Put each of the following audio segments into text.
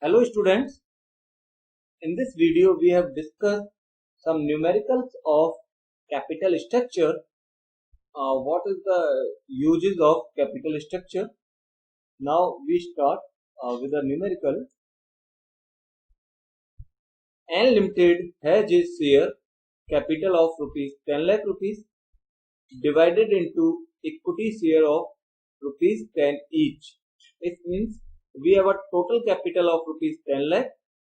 Hello students, in this video we have discussed some numericals of capital structure. What is the uses of capital structure? Now we start with a numerical. N Limited has its share capital of rupees 10 lakh rupees divided into equity share of rupees 10 each. It means we have a total capital of rupees 10 lakh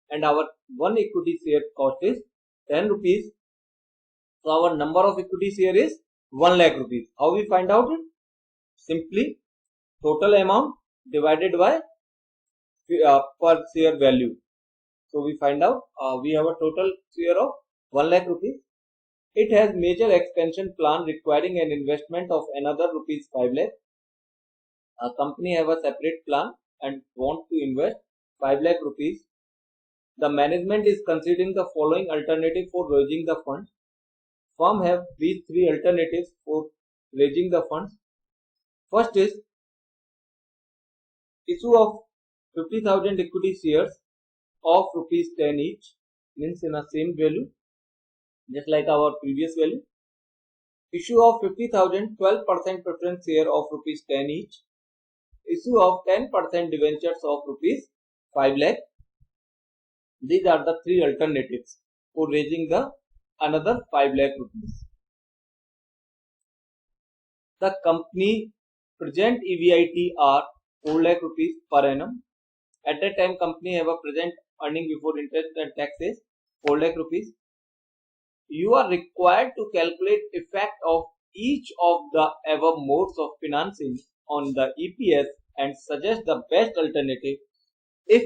and our one equity share cost is 10 rupees. So our number of equity share is 1 lakh rupees. How we find out it? Simply total amount divided by per share value. So we find out we have a total share of 1 lakh rupees. It has major expansion plan requiring an investment of another rupees 5 lakh. A company have a separate plan and want to invest 5 lakh rupees. The management is considering the following alternative for raising the funds. Firm have these three alternatives for raising the funds. First is issue of 50,000 equity shares of rupees 10 each, means in a same value just like our previous value. Issue of 50,000 12% preference share of rupees 10 each. Issue of 10% debentures of rupees 5 lakh. These are the three alternatives for raising the another 5 lakh rupees. The company present EBIT are 4 lakh rupees per annum. At that time company have a present earning before interest and taxes 4 lakh rupees. You are required to calculate effect of each of the above modes of financing on the EPS and suggest the best alternative if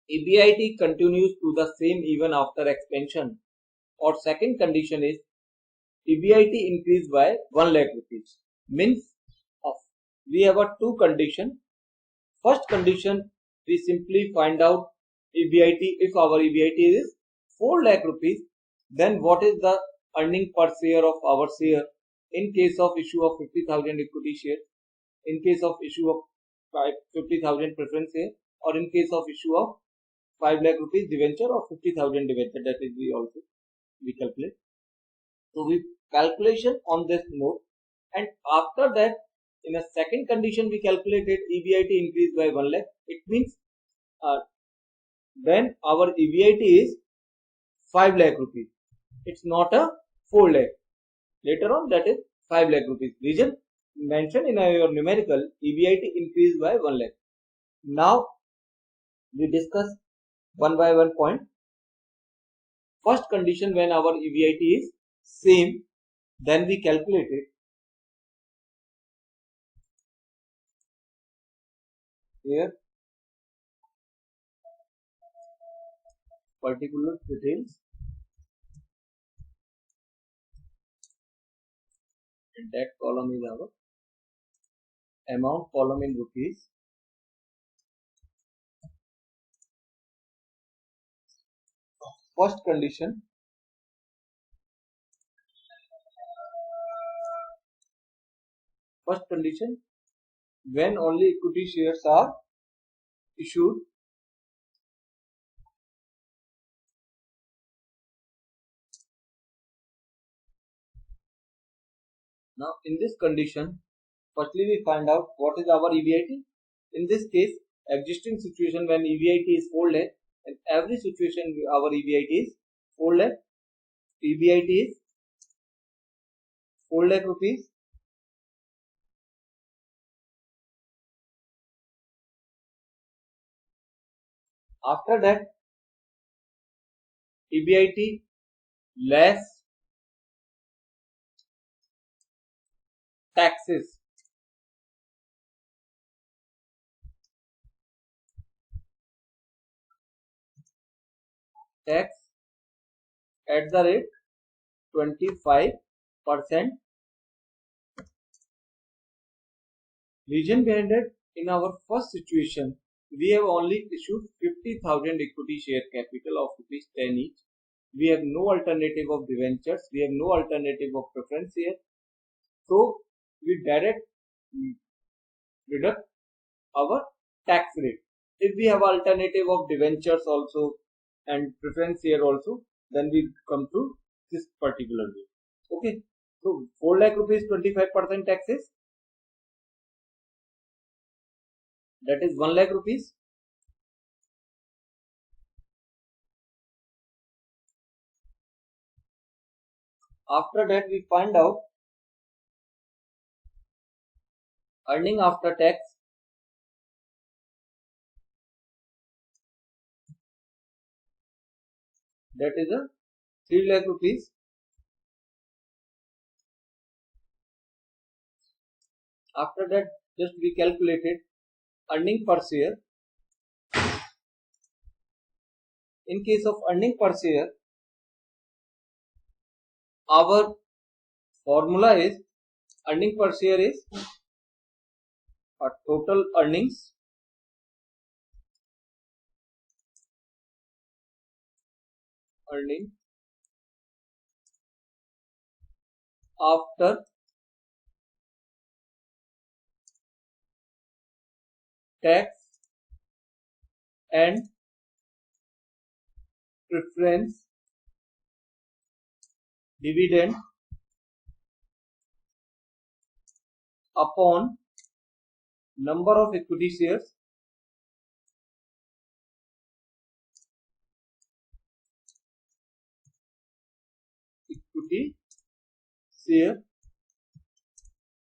EBIT continues to the same even after expansion. Or second condition is EBIT increased by 1 lakh rupees. Means we have a two condition. First condition, we simply find out EBIT. If our EBIT is 4 lakh rupees, then what is the earning per share of our share in case of issue of 50,000 equity share, in case of issue of 50,000 preference share, or in case of issue of 5 lakh rupees debenture or 50,000 debenture, that is we calculate. So we calculation on this mode, and after that in a second condition we calculated EBIT increased by 1 lakh. It means then our EBIT is 5 lakh rupees. It's not a 4 lakh. Later on that is 5 lakh rupees. Reason mentioned in your numerical, EBIT increased by 1 lakh. Now we discuss one by one point. First condition, when our EBIT is same, then we calculate it. Here particular details, and that column is our amount column in rupees. First condition, when only equity shares are issued, now in this condition, firstly we find out what is our EBIT. In this case, existing situation when EBIT is 4 lakh, in every situation our EBIT is 4 lakh. EBIT is 4 lakh rupees. After that, EBIT less taxes. Tax at the rate 25%. Reason behind it, in our first situation, we have only issued 50,000 equity share capital of rupees 10 each. We have no alternative of debentures. We have no alternative of preference share. So we direct deduct our tax rate. If we have alternative of debentures also and preference share also, then we come to this particular way. Okay. So 4 lakh rupees 25% taxes, that is 1 lakh rupees. After that we find out earning after tax, that is a 3 lakh rupees. After that just we calculated earning per share. In case of earning per share, our formula is earning per share is total earnings after tax and preference dividend upon number of equity shares share.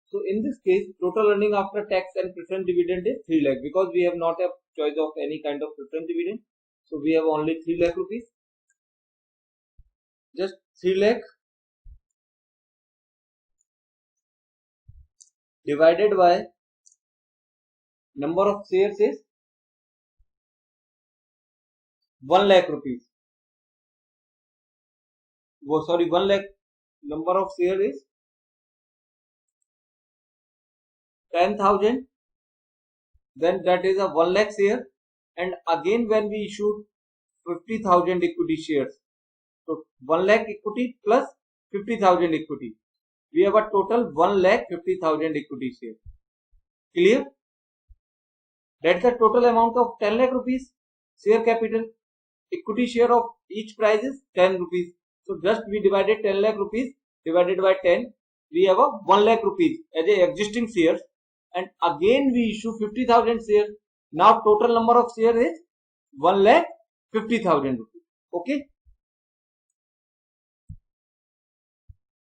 So in this case, total earning after tax and preference dividend is 3 lakh, because we have not a choice of any kind of preference dividend. So we have only 3 lakh rupees. Just 3 lakh divided by number of shares is 1 lakh rupees. 1 lakh number of share is 10,000. Then that is a 1 lakh share, and again when we issued 50,000 equity shares, so 1 lakh equity plus 50,000 equity, we have a total 1 lakh 50,000 equity share. Clear? That's the total amount of 10 lakh rupees share capital. Equity share of each price is 10 rupees. So just we divided 10 lakh rupees divided by 10, we have a 1 lakh rupees as a existing shares, and again we issue 50,000 shares. Now total number of shares is 1 lakh 50,000 rupees. Okay,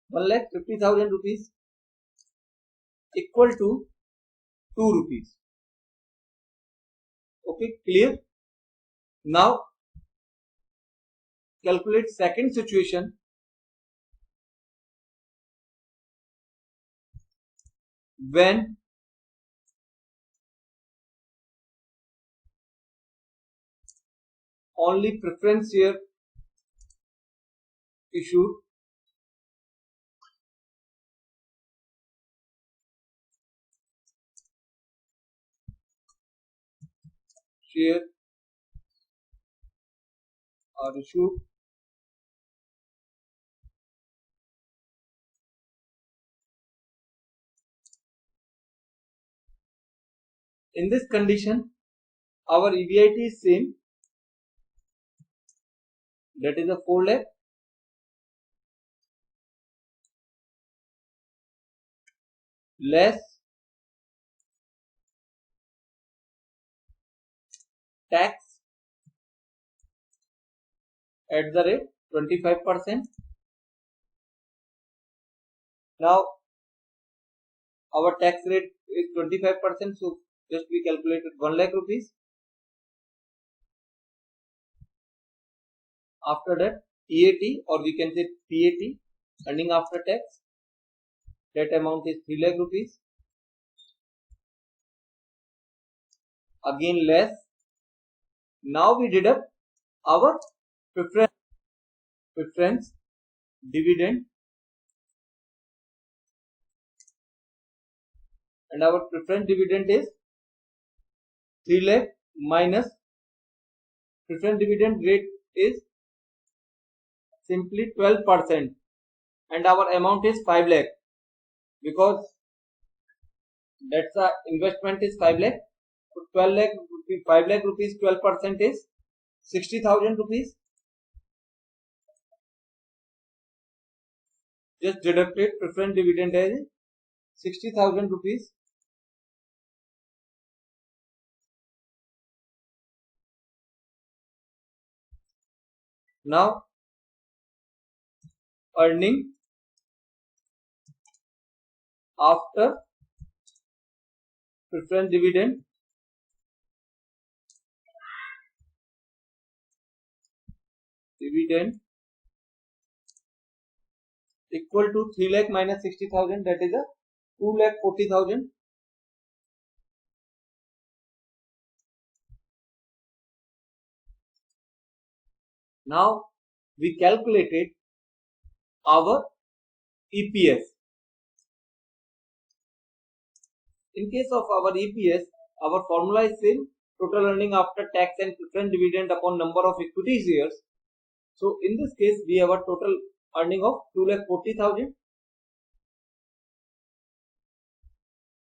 1 lakh 50,000 rupees equal to 2 rupees. Okay, clear? Now calculate second situation. When only preference share issued, share are issued, in this condition our EBIT is same, that is a 4 lakh less tax at the rate 25%. Now our tax rate is 25%, so just we calculated 1 lakh rupees. After that EAT, or we can say PAT, earning after tax, that amount is 3 lakh rupees. Again less. Now we deduct our preference dividend, and our preference dividend is 3 lakh minus preference dividend rate is simply 12%, and our amount is 5 lakh, because that's the investment is 5 lakh, So 12 lakh rupees, 5 lakh rupees, 12% is 60,000 rupees. Just deducted preference dividend as 60,000 rupees. Now earning after preference dividend equal to 3 lakh minus 60,000, that is a 2 lakh 40,000. Now we calculated our EPS. In case of our EPS, our formula is same, total earning after tax and preference dividend upon number of equity shares. So in this case, we have a total earning of 2,40,000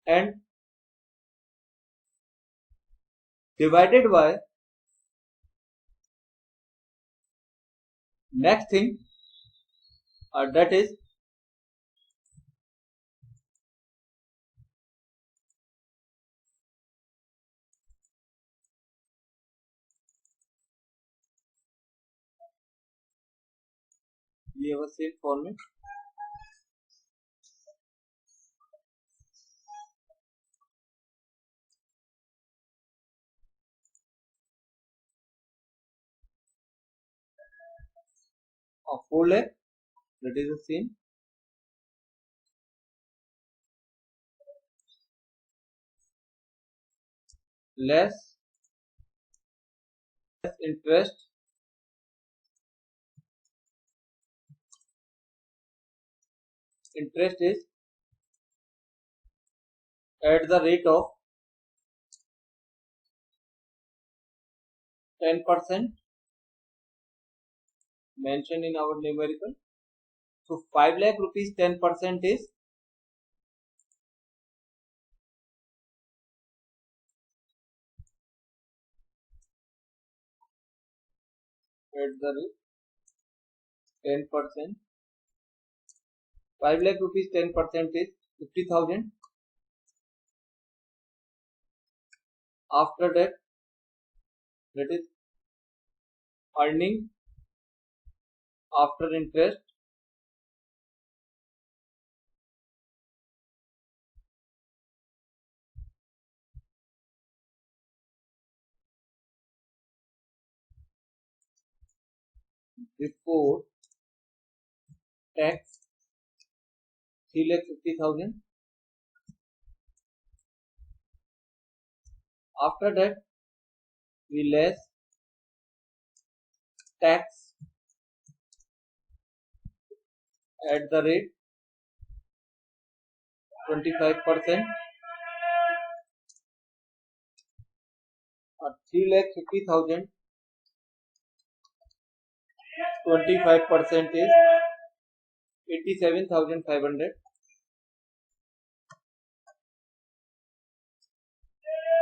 and divided by next thing, that is we have a same formula. Of 4 lakh, that is the same. Less interest is at the rate of 10% mentioned in our numerical. So 5 lakh rupees 10% is at the rate 10%. 5 lakh rupees 10% is 50,000. After that is earning after interest before tax 3,50,000. After that we less tax at the rate 25%. 3,50,000 25% is 87,500.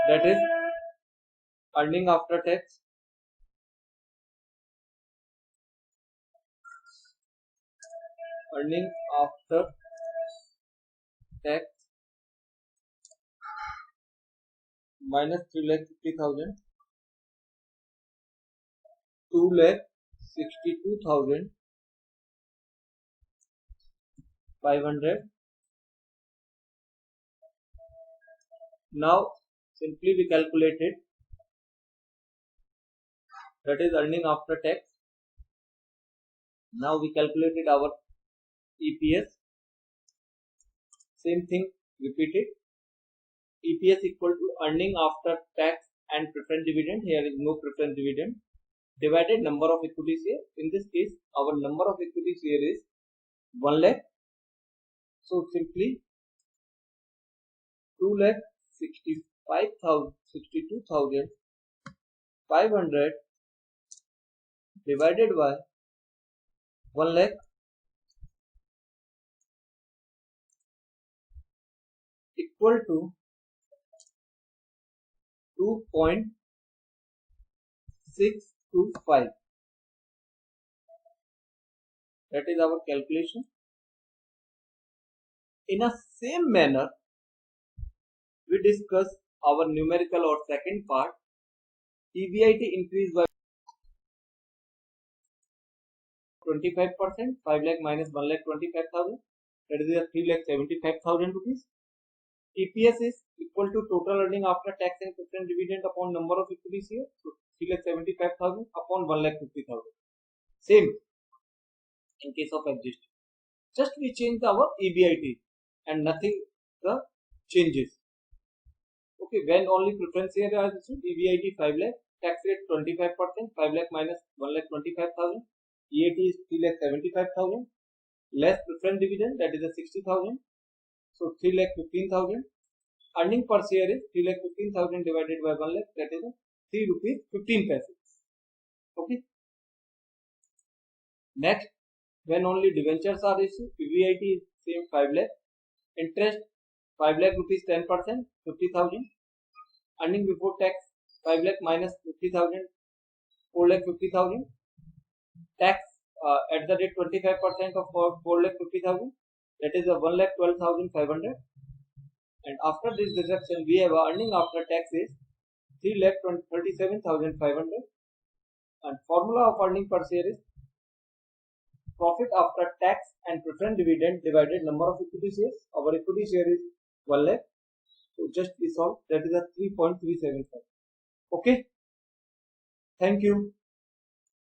That is earning after tax minus 3,50,000, 2,62,500. Now simply we calculated, that is earning after tax. Now we calculated our EPS. Same thing repeated. EPS equal to earning after tax and preference dividend. Here is no preference dividend. Divided number of equity share. In this case, our number of equity share is 1 lakh. So simply 2,62,500 divided by 1 lakh equal to 2.625. That is our calculation. In a same manner, we discuss our numerical or second part. EBIT increased by 25%, 5 lakh minus 1 lakh 25,000, that is 3,75,000 rupees. EPS is equal to total earning after tax and preference dividend upon number of equity shares, so 3,75,000 upon 1,50,000. Same in case of existing. Just we change our EBIT and nothing the changes. Okay, when only preference share are issued, EBIT 5 lakh, tax rate 25%, 5 lakh minus 1 lakh 25,000, EAT is 3 lakh 75,000, less preference dividend, that is a 60,000, so 3 lakh 15,000. Earning per share is 3 lakh 15,000 divided by 1 lakh, that is a 3 rupees 15 paise. Okay. Next, when only debentures are issued, EBIT is same 5 lakh, interest 5 lakh rupees 10%, 50,000. Earning before tax 5 lakh minus 50,000, 4 lakh 50,000. Tax at the rate 25% of 4 lakh 50,000, that is a 1 lakh 12,500. And after this deduction, we have earning after tax is 3 lakh 37,500. And formula of earning per share is profit after tax and preference dividend divided number of equity shares. Our equity share is 1 lakh. So just we solve, that is a 3.375. Okay. Thank you.